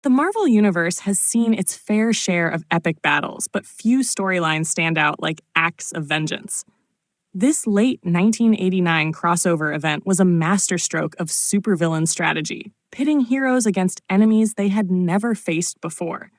The Marvel Universe has seen its fair share of epic battles, but few storylines stand out like Acts of Vengeance. This late 1989 crossover event was a masterstroke of supervillain strategy, pitting heroes against enemies they had never faced before.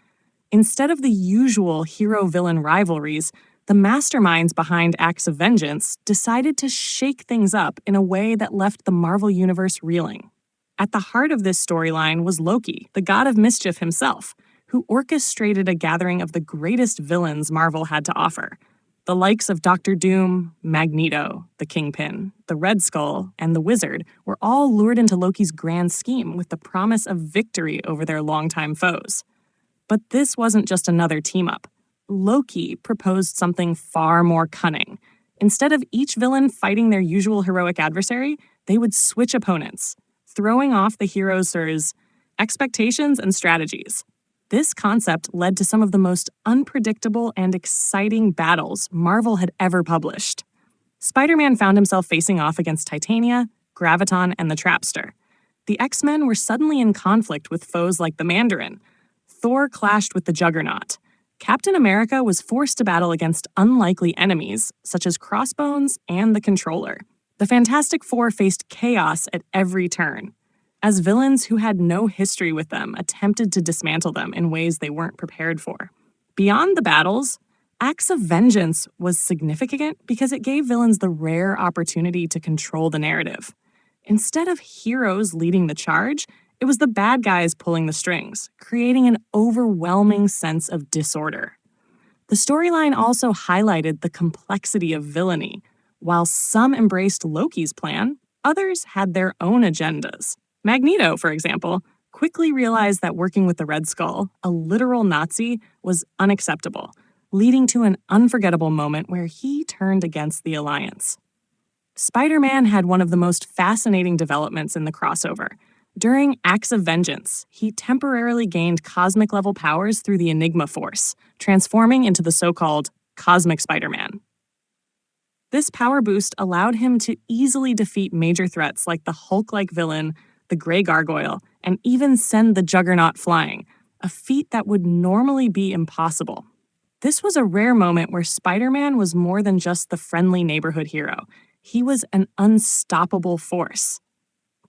Instead of the usual hero-villain rivalries, the masterminds behind Acts of Vengeance decided to shake things up in a way that left the Marvel Universe reeling. At the heart of this storyline was Loki, the god of mischief himself, who orchestrated a gathering of the greatest villains Marvel had to offer. The likes of Doctor Doom, Magneto, the Kingpin, the Red Skull, and the Wizard were all lured into Loki's grand scheme with the promise of victory over their longtime foes. But this wasn't just another team-up. Loki proposed something far more cunning. Instead of each villain fighting their usual heroic adversary, they would switch opponents, throwing off the hero's expectations and strategies. This concept led to some of the most unpredictable and exciting battles Marvel had ever published. Spider-Man found himself facing off against Titania, Graviton, and the Trapster. The X-Men were suddenly in conflict with foes like the Mandarin. Thor clashed with the Juggernaut. Captain America was forced to battle against unlikely enemies, such as Crossbones and the Controller. The Fantastic Four faced chaos at every turn, as villains who had no history with them attempted to dismantle them in ways they weren't prepared for. Beyond the battles, Acts of Vengeance was significant because it gave villains the rare opportunity to control the narrative. Instead of heroes leading the charge, it was the bad guys pulling the strings, creating an overwhelming sense of disorder. The storyline also highlighted the complexity of villainy. While some embraced Loki's plan, others had their own agendas. Magneto, for example, quickly realized that working with the Red Skull, a literal Nazi, was unacceptable, leading to an unforgettable moment where he turned against the Alliance. Spider-Man had one of the most fascinating developments in the crossover. During Acts of Vengeance, he temporarily gained cosmic-level powers through the Enigma Force, transforming into the so-called Cosmic Spider-Man. This power boost allowed him to easily defeat major threats like the Hulk-like villain, the Grey Gargoyle, and even send the Juggernaut flying, a feat that would normally be impossible. This was a rare moment where Spider-Man was more than just the friendly neighborhood hero. He was an unstoppable force.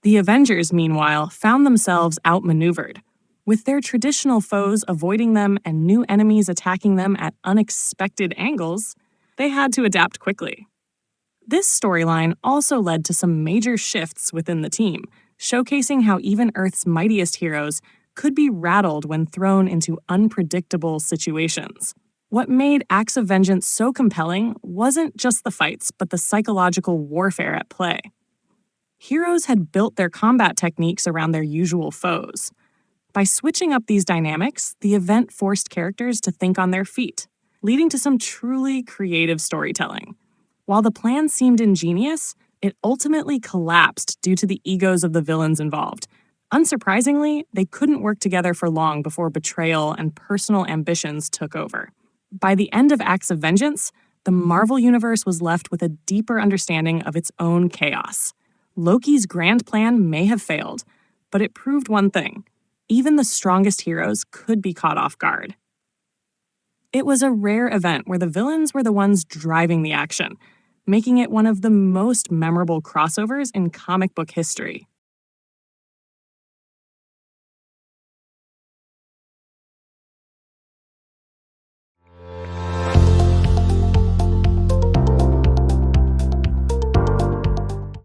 The Avengers, meanwhile, found themselves outmaneuvered, with their traditional foes avoiding them and new enemies attacking them at unexpected angles. They had to adapt quickly. This storyline also led to some major shifts within the team, showcasing how even Earth's mightiest heroes could be rattled when thrown into unpredictable situations. What made Acts of Vengeance so compelling wasn't just the fights, but the psychological warfare at play. Heroes had built their combat techniques around their usual foes. By switching up these dynamics, the event forced characters to think on their feet, leading to some truly creative storytelling. While the plan seemed ingenious, it ultimately collapsed due to the egos of the villains involved. Unsurprisingly, they couldn't work together for long before betrayal and personal ambitions took over. By the end of Acts of Vengeance, the Marvel Universe was left with a deeper understanding of its own chaos. Loki's grand plan may have failed, but it proved one thing: even the strongest heroes could be caught off guard. It was a rare event where the villains were the ones driving the action, making it one of the most memorable crossovers in comic book history.